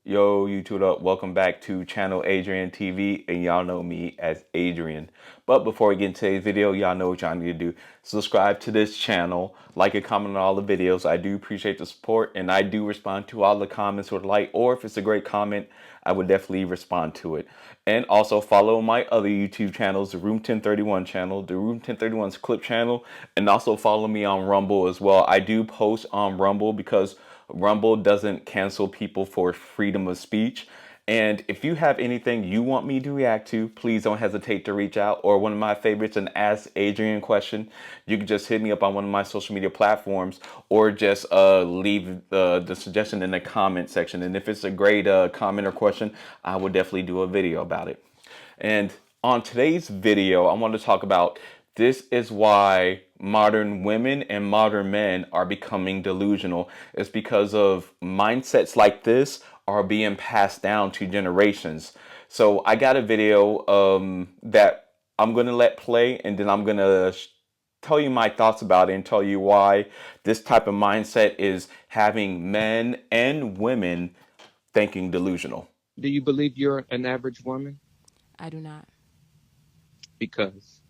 Yo, YouTube up. Welcome back to Channel Adrian TV, and y'all know me as Adrian. But before we get into today's video, y'all know what y'all need to do. Subscribe to this channel, like and comment on all the videos. I do appreciate the support, and I do respond to all the comments with a like, or if it's a great comment, I would definitely respond to it. And also follow my other YouTube channels, the Room 1031 channel, the Room 1031's clip channel, and also follow me on Rumble as well. I do post on Rumble because Rumble doesn't cancel people for freedom of speech. And if you have anything you want me to react to, please don't hesitate to reach out. Or one of my favorites, an Ask Adrian question. You can just hit me up on one of my social media platforms, or just leave the suggestion in the comment section. And if it's a great comment or question, I will definitely do a video about it. And on today's video, I want to talk about this is why modern women and modern men are becoming delusional. It's because of mindsets like this are being passed down to generations. So I got a video that I'm going to let play, and then I'm going to tell you my thoughts about it and tell you why this type of mindset is having men and women thinking delusional. Do you believe you're an average woman? I do not. Because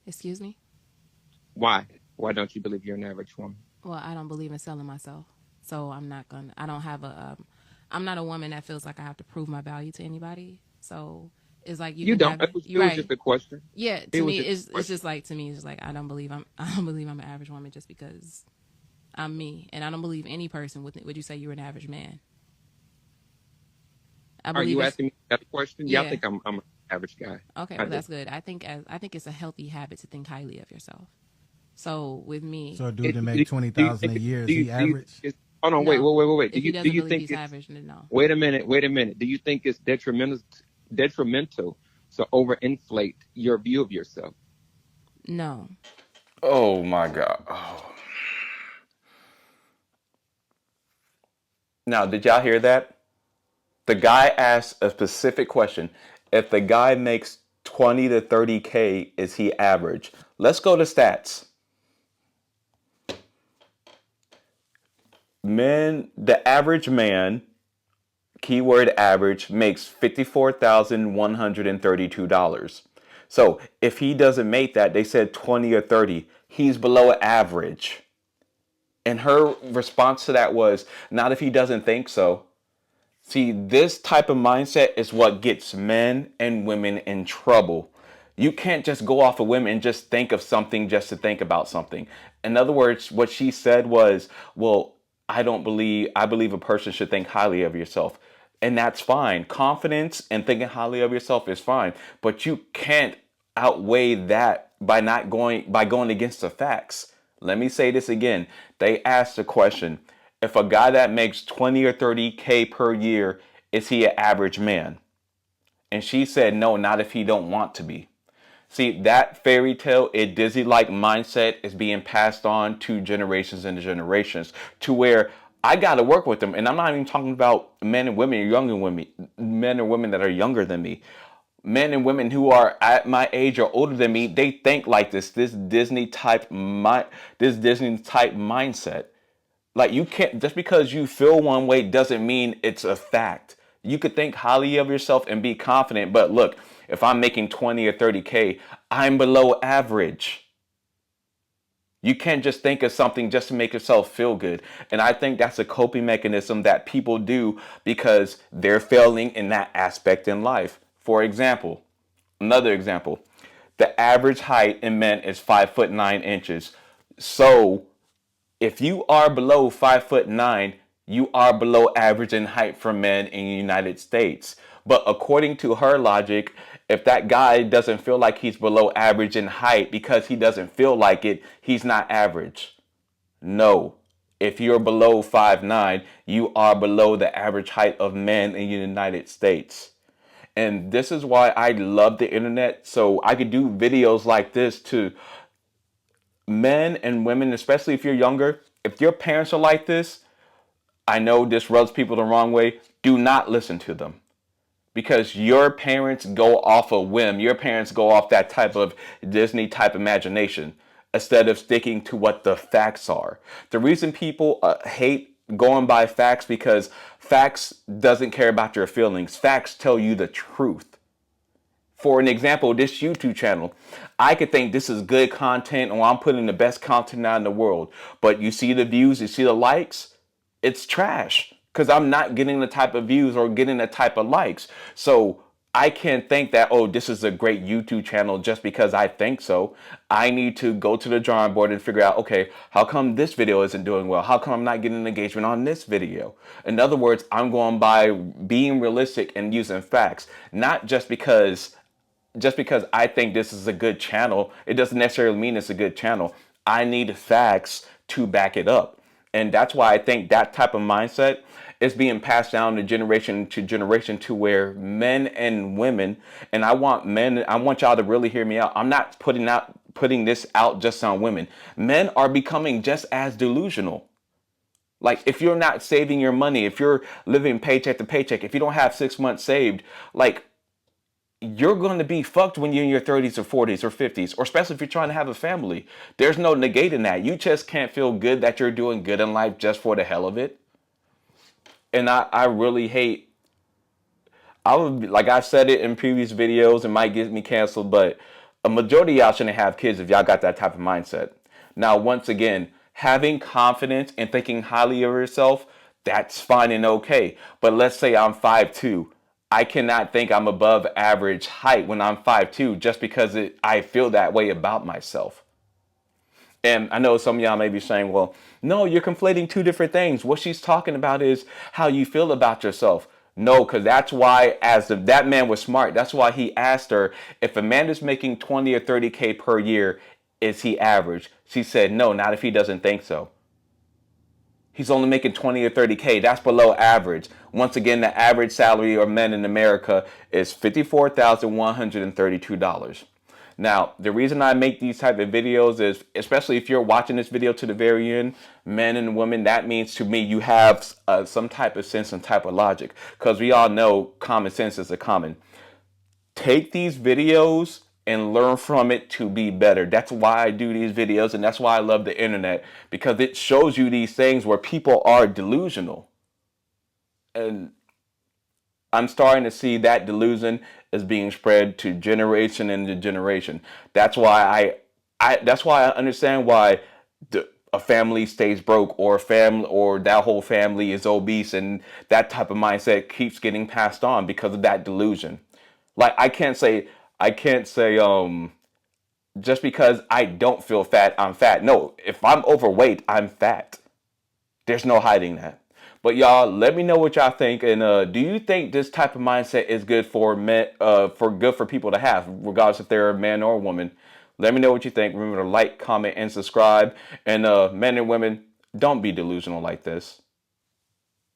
Excuse me? why? Why don't you believe you're an average woman? Well, I don't believe in selling myself. So I don't have I'm not a woman that feels like I have to prove my value to anybody. So it's like You don't. It was right. just a question. Yeah, to me, it's just like, I don't believe I'm an average woman just because I'm me. And I don't believe any person would you say you're an average man. Are you asking me that question? Yeah, Yeah. I think I'm an average guy. Okay, well, that's good. I think it's a healthy habit to think highly of yourself. So with me, So a dude to make 20,000 a year, is he average? Hold on, No. wait. If he doesn't believe he's average, then no. Wait a minute. Do you think it's detrimental to overinflate your view of yourself? No. Oh my God. Oh. Now, did y'all hear that? The guy asked a specific question. If the guy makes 20 to 30K, is he average? Let's go to stats. Men, the average man, keyword average, makes $54,132. So if he doesn't make that, they said 20 or 30, he's below average. And her response to that was, not if he doesn't think so. See, this type of mindset is what gets men and women in trouble. You can't just go off of women and just think of something just to think about something. In other words, what she said was, well, I believe a person should think highly of yourself. And that's fine. Confidence and thinking highly of yourself is fine. But you can't outweigh that by going against the facts. Let me say this again. They asked the question, if a guy that makes 20 or 30K per year, is he an average man? And she said, no, not if he don't want to be. See, that fairy tale, a Disney-like mindset is being passed on to generations and generations, to where I got to work with them. And I'm not even talking about men and women, younger women, men and women that are younger than me. Men and women who are at my age or older than me, they think like this Disney type mindset. Like, you can't, just because you feel one way doesn't mean it's a fact. You could think highly of yourself and be confident, but look, if I'm making 20 or 30K, I'm below average. You can't just think of something just to make yourself feel good. And I think that's a coping mechanism that people do because they're failing in that aspect in life. For example, another example, the average height in men is 5'9". So if you are below 5'9", you are below average in height for men in the United States. But according to her logic, if that guy doesn't feel like he's below average in height because he doesn't feel like it, he's not average. No. If you're below 5'9", you are below the average height of men in the United States. And this is why I love the internet, so I could do videos like this to men and women, especially if you're younger. If your parents are like this, I know this rubs people the wrong way. Do not listen to them. Because your parents go off a whim. Your parents go off that type of Disney type imagination instead of sticking to what the facts are. The reason people hate going by facts because facts doesn't care about your feelings. Facts tell you the truth. For an example, this YouTube channel, I could think this is good content or I'm putting the best content out in the world. But you see the views, you see the likes, it's trash because I'm not getting the type of views or getting the type of likes. So I can't think that, oh, this is a great YouTube channel just because I think so. I need to go to the drawing board and figure out, okay, how come this video isn't doing well? How come I'm not getting engagement on this video? In other words, I'm going by being realistic and using facts, not just because I think this is a good channel, it doesn't necessarily mean it's a good channel. I need facts to back it up. And that's why I think that type of mindset is being passed down to generation to where men and women, and I want y'all to really hear me out. I'm not putting this out just on women. Men are becoming just as delusional. Like, if you're not saving your money, if you're living paycheck to paycheck, if you don't have 6 months saved, like, you're going to be fucked when you're in your 30s or 40s or 50s, or especially if you're trying to have a family. There's no negating that. You just can't feel good that you're doing good in life just for the hell of it. And I really hate, I would, like I said it in previous videos, it might get me canceled, but a majority of y'all shouldn't have kids if y'all got that type of mindset. Now, once again, having confidence and thinking highly of yourself, that's fine and okay. But let's say I'm 5'2". I cannot think I'm above average height when I'm 5'2", just because I feel that way about myself. And I know some of y'all may be saying, well, no, you're conflating two different things. What she's talking about is how you feel about yourself. No, because that's why, that man was smart. That's why he asked her, if a man is making 20 or 30K per year, is he average? She said, no, not if he doesn't think so. He's only making 20 or 30K. That's below average. Once again, the average salary of men in America is $54,132. Now, the reason I make these type of videos is, especially if you're watching this video to the very end, men and women, that means to me you have some type of sense and type of logic. Because we all know common sense is a common. Take these videos and learn from it to be better. That's why I do these videos, and that's why I love the internet, because it shows you these things where people are delusional. And I'm starting to see that delusion is being spread to generation into generation. That's why that's why I understand why a family stays broke, or a family, or that whole family is obese, and that type of mindset keeps getting passed on because of that delusion. Like, I can't say just because I don't feel fat, I'm fat. No, if I'm overweight, I'm fat. There's no hiding that. But y'all, let me know what y'all think. And do you think this type of mindset is good for men, for people to have, regardless if they're a man or a woman? Let me know what you think. Remember to like, comment, and subscribe. And men and women, don't be delusional like this.